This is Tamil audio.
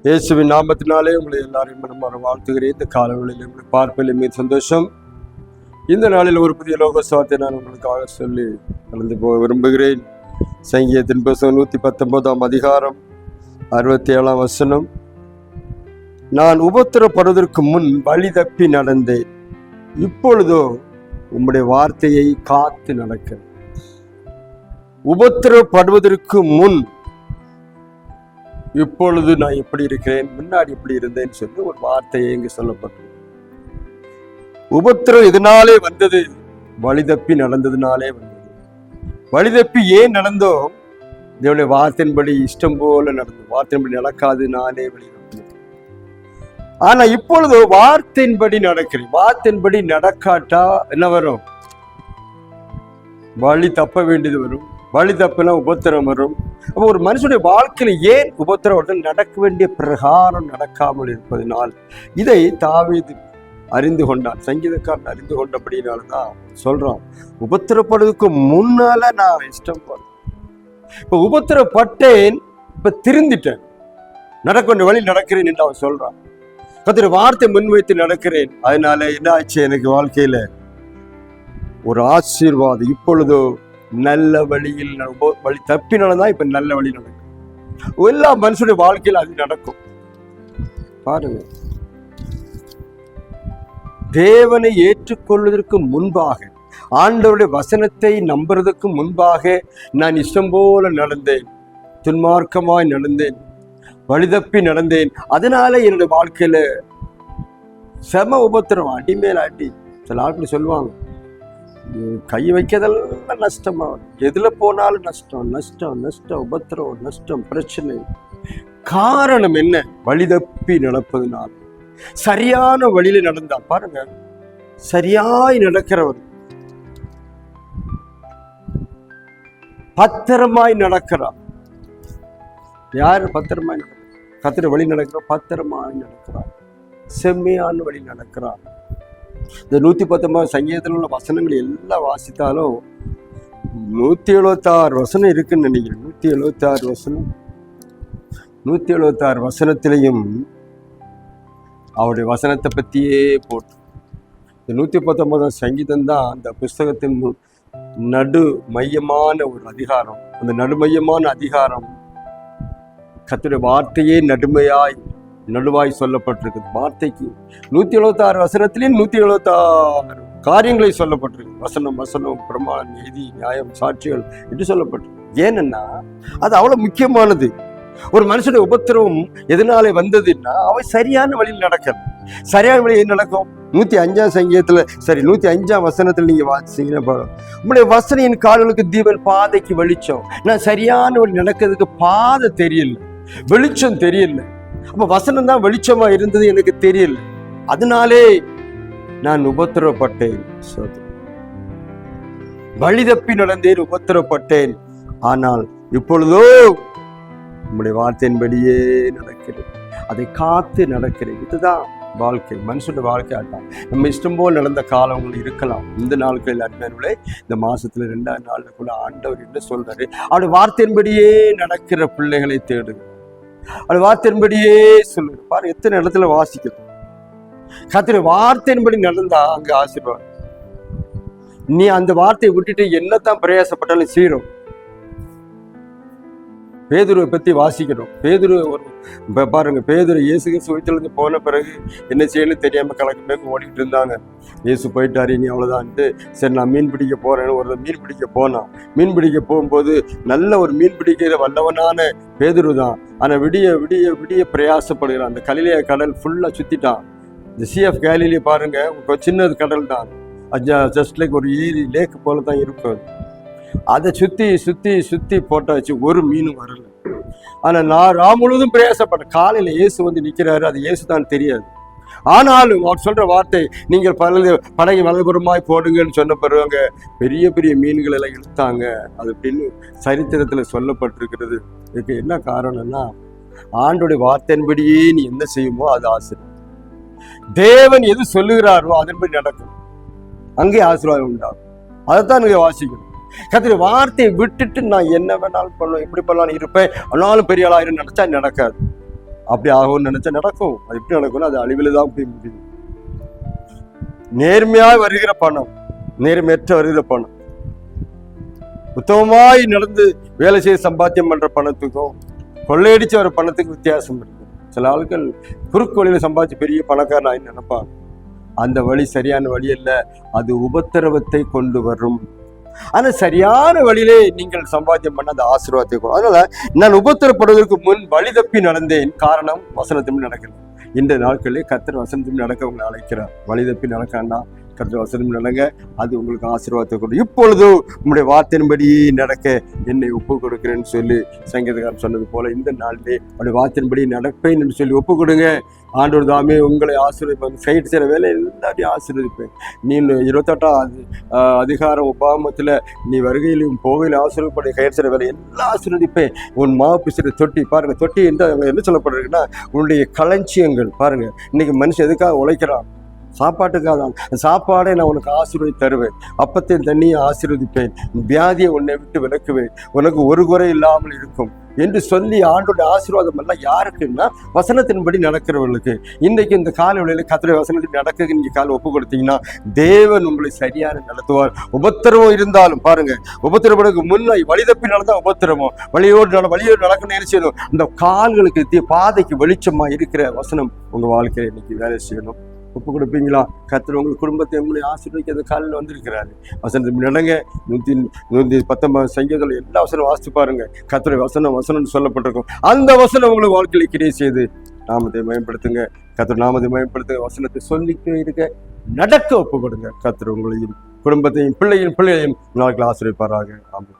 இயேசுவின் நாமத்தினாலே உங்களை எல்லாரையும் மனமாற வாழ்த்துகிறேன். இந்த காலவெளியில் உங்களை பார்ப்பதில் மீது சந்தோஷம். இந்த நாளில் ஒரு புதிய லோக சுவார்த்தை நான் உங்களுக்காக சொல்லி கலந்து போக விரும்புகிறேன். சங்கீதத்தின் புத்தகம் 119 அதிகாரம் 67 வசனம். நான் உபத்திரப்படுவதற்கு முன் வழி தப்பி நடந்தேன், இப்பொழுதோ உம்முடைய வார்த்தையை காத்து நடக்க. உபத்திரப்படுவதற்கு முன் இப்பொழுது நான் எப்படி இருக்கிறேன், முன்னாடி எப்படி இருந்தேன்னு சொல்லி ஒரு வார்த்தையை இங்கு சொல்லப்பட்டது. உபத்திரம் எதனாலே வந்தது? வழி தப்பி நடந்ததுனாலே வந்தது. வழி தப்பி ஏன் நடந்தோம்? இதனுடைய வார்த்தையின்படி இஷ்டம் போல நடந்தோம். வார்த்தையின்படி நடக்காதுனாலே வழி நடந்தது. ஆனா இப்பொழுது வார்த்தையின்படி நடக்கிறேன். வார்த்தையின்படி நடக்காட்டா என்ன வரும்? வழி தப்ப வேண்டியது வரும். வழி தப்புனா உபத்திரம் வரும். அப்போ ஒரு மனுஷனுடைய வாழ்க்கையில ஏன் உபத்திரம் நடக்க வேண்டிய பிரகாரம் நடக்காமல் இருப்பதனால் இதை தாவீது அறிந்து கொண்டான். சங்கீதக்காரன் அறிந்து கொண்டபடினால்தான் சொல்றான், உபத்திரப்படுவதற்கு முன்னால நான் இஷ்டம் போறேன். இப்ப உபத்திரப்பட்டேன், இப்ப திருந்திட்டேன், நடக்க வேண்டிய வழி நடக்கிறேன் என்று அவன் சொல்றான். கர்த்தருடைய வார்த்தை முன்வைத்து நடக்கிறேன். அதனால என்ன ஆச்சு? எனக்கு வாழ்க்கையில ஒரு ஆசீர்வாதம். இப்பொழுதோ நல்ல வழியில் வழி தப்பினால்தான் இப்ப நல்ல வழி நடக்கும். எல்லா மனுஷனுடைய வாழ்க்கையில் அது நடக்கும். பாருங்க, தேவனை ஏற்றுக்கொள்வதற்கு முன்பாக, ஆண்டவருடைய வசனத்தை நம்புறதுக்கு முன்பாக நான் இஷ்டம் போல நடந்தேன், துன்மார்க்கமாய் நடந்தேன், வழிதப்பி நடந்தேன். அதனால என்னுடைய வாழ்க்கையில செம உபத்திரம், அடி மேல அடி. சில ஆட்கள் சொல்லுவாங்க, கை வைக்கிறதெல்லாம் நஷ்டமா, எதுல போனாலும் நஷ்டம் நஷ்டம் நஷ்டம், உபத்திரம் நஷ்டம், பிரச்சனை. காரணம் என்ன? வழிதப்பி நடப்பதுனால. சரியான வழியில நடந்தா பாருங்க, சரியாய் நடக்கிறவர், பத்திரமாய் நடக்கிறார். யாரு பத்திரமாய் நடக்கிறார்? கர்த்தருடைய வழி நடக்கிறார், பத்திரமாய் நடக்கிறார், செம்மையான வழி நடக்கிறார். இந்த 119 சங்கீதத்தில் உள்ள வசனங்கள் எல்லாம் வாசித்தாலும் 176 வசனம் இருக்குன்னு நினைக்கிறேன். 176 வசனம், 176 வசனத்திலையும் அவருடைய வசனத்தை பற்றியே போட்டு. இந்த 119 சங்கீதம் தான் அந்த புஸ்தகத்தின் நடு மையமான ஒரு அதிகாரம். அந்த நடுமையமான அதிகாரம் கர்த்தருடைய வார்த்தையே நடுவாய் சொல்லப்பட்டிருக்கு. வார்த்தைக்கு 176 வசனத்திலேயும் 176 காரியங்களை சொல்லப்பட்டிருக்கு. வசனம் வசனம், பிரமாணம், நீதி, நியாயம், சாட்சிகள் என்று சொல்லப்பட்டிருக்கு. ஏன்னா அது அவ்வளவு முக்கியமானது. ஒரு மனுஷனுடைய உபத்திரவம் எதனாலே வந்ததுன்னா அவன் சரியான வழியில் நடக்கிறது. சரியான வழி என்ன நடக்கும்? 105 சங்கீதத்துல, சரி 105 வசனத்துல நீங்க வாசிச்சீங்கன்னா, உங்களுடைய வசனம் என் கால்களுக்கு தீபன், பாதைக்கு வெளிச்சம். நான் சரியான வழி நடக்கிறதுக்கு பாதை தெரியல, வெளிச்சம் தெரியல. அப்ப வசனம் தான் வெளிச்சமா இருந்தது, எனக்கு தெரியல. அதனாலே நான் உபத்திரப்பட்டேன், வழி தப்பி நடந்தேன், உபத்திரப்பட்டேன். ஆனால் இப்பொழுதோ உங்களுடைய வார்த்தையின்படியே நடக்கிறேன், அதை காத்து நடக்கிறேன். இதுதான் வாழ்க்கை, மனுஷனுடைய வாழ்க்கை. அதுதான். நம்ம இஷ்டம் போல் நடந்த காலங்கள் இருக்கலாம். இந்த நாட்களில் அருமையானவர்களே, இந்த மாசத்துல 2ஆம் நாள்ல கூட ஆண்டவர் என்ன சொல்றாரு? அவருடைய வார்த்தையின்படியே நடக்கிற பிள்ளைகளை தேடுங்க. அது வார்த்தையின்படியே சொல்லுங்க. பாரு, எத்தனை இடத்துல வாசிக்கிறோம். கர்த்தருடைய வார்த்தையின்படி நடந்தா அங்க ஆசீர்வாதம். நீ அந்த வார்த்தையை விட்டுட்டு என்னத்தான் பிரயாசப்பட்டாலும் சீரும். பேதுருவை பத்தி வாசிக்கிறோம். பேதுரு பாருங்க, பேதுரு இயேசு சுவித்திலிருந்து போன பிறகு என்ன செய்யணும் தெரியாம கலக்கு ஓடிக்கிட்டு இருந்தாங்க. இயேசு போயிட்டாரு, நீ அவ்வளவுதான்ட்டு சரி நான் மீன் பிடிக்க போறேன்னு ஒரு மீன் பிடிக்க போனான். மீன் பிடிக்க போகும்போது நல்ல ஒரு மீன் பிடிக்கிற வல்லவனான பேதுரு தான். ஆனா விடிய விடிய விடிய பிரயாசப்படுகிறான். அந்த கலிலேய கடல் ஃபுல்லா சுத்திட்டான். இந்த சிஎஃப் கேலிலே பாருங்க, சின்னது கடல் தான், ஜஸ்ட் லைக் ஒரு ஏரி லேக் போல தான் இருக்கும். அதை சுத்தி சுத்தி சுத்தி போட்டாச்சு, ஒரு மீனும் வரல. ஆனா நான் முழுவதும் பிரயாசப்பட்டேன். காலையில இயேசு வந்து நிக்கிறாரு, அது இயேசு தான் தெரியாது. ஆனாலும் அவர் சொல்ற வார்த்தை, நீங்கள் படகை வலதுபுறமாய் போடுங்கன்னு சொன்ன பிறகு பெரிய பெரிய மீன்கள் எல்லாம் இழுத்தாங்க. அது அப்படின்னு சரித்திரத்துல சொல்லப்பட்டிருக்கிறது. இதுக்கு என்ன காரணம்னா, ஆண்டோடைய வார்த்தையின்படியே நீ என்ன செய்யுமோ அது ஆசீர்வாதம். தேவன் எது சொல்லுகிறாரோ அதன்படி நடக்கும், அங்கே ஆசீர்வாதம் உண்டாகும். அதைத்தான் நீங்க வாசிக்கணும். கர்த்தருடைய வார்த்தையை விட்டுட்டு நான் என்ன வேணாலும் பண்ணுவேன், எப்படி பண்ணலாலும் இருப்பேன், ஆனாலும் பெரிய ஆளாயிரம் நினைச்சா நடக்காது. அப்படி ஆகும்னு நினைச்சா நடக்கும். அது எப்படி நடக்கும்னா அது அழிவில் தான் போய் முடியும். நேர்மையாக வருகிற பணம், நேர்மையற்ற வருகிற பணம், உத்தமமாய் நடந்து வேலை செய்து சம்பாத்தியம் பண்ற பணத்துக்கும் கொள்ளையடிச்சு வர பணத்துக்கு வித்தியாசம் இருக்கு. சில ஆட்கள் குறுக்கு வழியில சம்பாதிச்சு பெரிய பணக்காரன் ஆகி நினைப்பாங்க. அந்த வழி சரியான வழி அல்ல, அது உபத்திரவத்தை கொண்டு வரும். ஆனா சரியான வழியிலே நீங்கள் சம்பாத்தியம் பண்ண அந்த ஆசீர்வாதத்தை கொண்டு. அதனால நான் உபத்திரப்படுவதற்கு முன் வழி தப்பி நடந்தேன், காரணம் வசனத்தின் நடக்கல. இந்த நாட்களிலே கர்த்தர் வசனத்தின் நடக்க உங்களை அழைக்கிறார். வழி தப்பி நடக்காண்டா, கர்த்தர் வசனம் நடங்க, அது உங்களுக்கு ஆசீர்வாதத்தை கொண்டு. இப்பொழுது உங்களுடைய வார்த்தையின்படி நடக்க என்னை ஒப்பு கொடுக்கிறேன்னு சொல்லி சங்கீதக்காரன் சொன்னது போல இந்த நாளிலே அவருடைய வார்த்தையின்படி நடப்பேன் என்று சொல்லி ஒப்பு கொடுங்க. ஆண்டவர் தாமே உங்களை ஆசீர்வதிப்பாங்க. கைட்டு செய்கிற வேலை எல்லாத்தையும் ஆசீர்வதிப்பேன். நீ 28ஆம் அதிகாரம் உபாகமத்தில் நீ வருகையிலும் போகையில் ஆசீர்வதிப்படைய கைட்டு செய்கிற வேலை எல்லாம் ஆசீர்வதிப்பேன். உன் மாவு பிசுற தொட்டி பாருங்க, தொட்டி என்ன சொல்லப்படுறதுன்னா உன்னுடைய களஞ்சியங்கள். பாருங்க, இன்னைக்கு மனுஷன் எதுக்காக உழைக்கிறான்? சாப்பாட்டுக்காக தான். சாப்பாடை நான் உனக்கு ஆசீர்வதி தருவேன், அப்பத்தையும் தண்ணியை ஆசீர்வதிப்பேன், வியாதியை உன்னை விட்டு விலக்குவேன், உனக்கு ஒரு குறை இல்லாமல் இருக்கும் என்று சொல்லி ஆண்டோட ஆசீர்வாதம் எல்லாம் யாருக்குன்னா வசனத்தின்படி நடக்கிறவர்களுக்கு. இன்றைக்கு இந்த காலவெளியில கர்த்தருடைய வசனத்தில் நடக்க நீங்க கால ஒப்பு கொடுத்தீங்கன்னா தேவன் உங்களை சரியான நடத்துவார். உபத்திரவம் இருந்தாலும் பாருங்க, உபத்திரவனுக்கு முன்ன வழி தப்பி நடந்தா உபத்திரவம், வழியோடு நடக்கணும். என்ன செய்யணும்? இந்த கால்களுக்கு பாதைக்கு வெளிச்சமா இருக்கிற வசனம் உங்க வாழ்க்கையில இன்னைக்கு வேலை செய்யணும். ஒப்பு கொடுப்பீங்களா? கர்த்தர் உங்கள் குடும்பத்தை உங்களை ஆசீர்வதிக்க அந்த காலில் வந்திருக்கிறாரு. வசனத்தை நடங்க. 119 சங்கீதங்கள் எல்லா வசனம் வாசித்து பாருங்க. கர்த்தருடைய வசனம் சொல்லப்பட்டிருக்கும். அந்த வசனம் உங்களுக்கு வாழ்க்கையில கிடையாது செய்து நாமத்தை மேம்படுத்துங்க. கர்த்தர் நாமத்தை மேம்படுத்துங்க. வசனத்தை சொல்லிட்டே இருக்க, நடக்க ஒப்பு கொடுங்க. கர்த்தர் உங்களையும் குடும்பத்தையும் பிள்ளைகளையும் நாட்கள் ஆசீர்வதிப்பாராக. ஆமென்.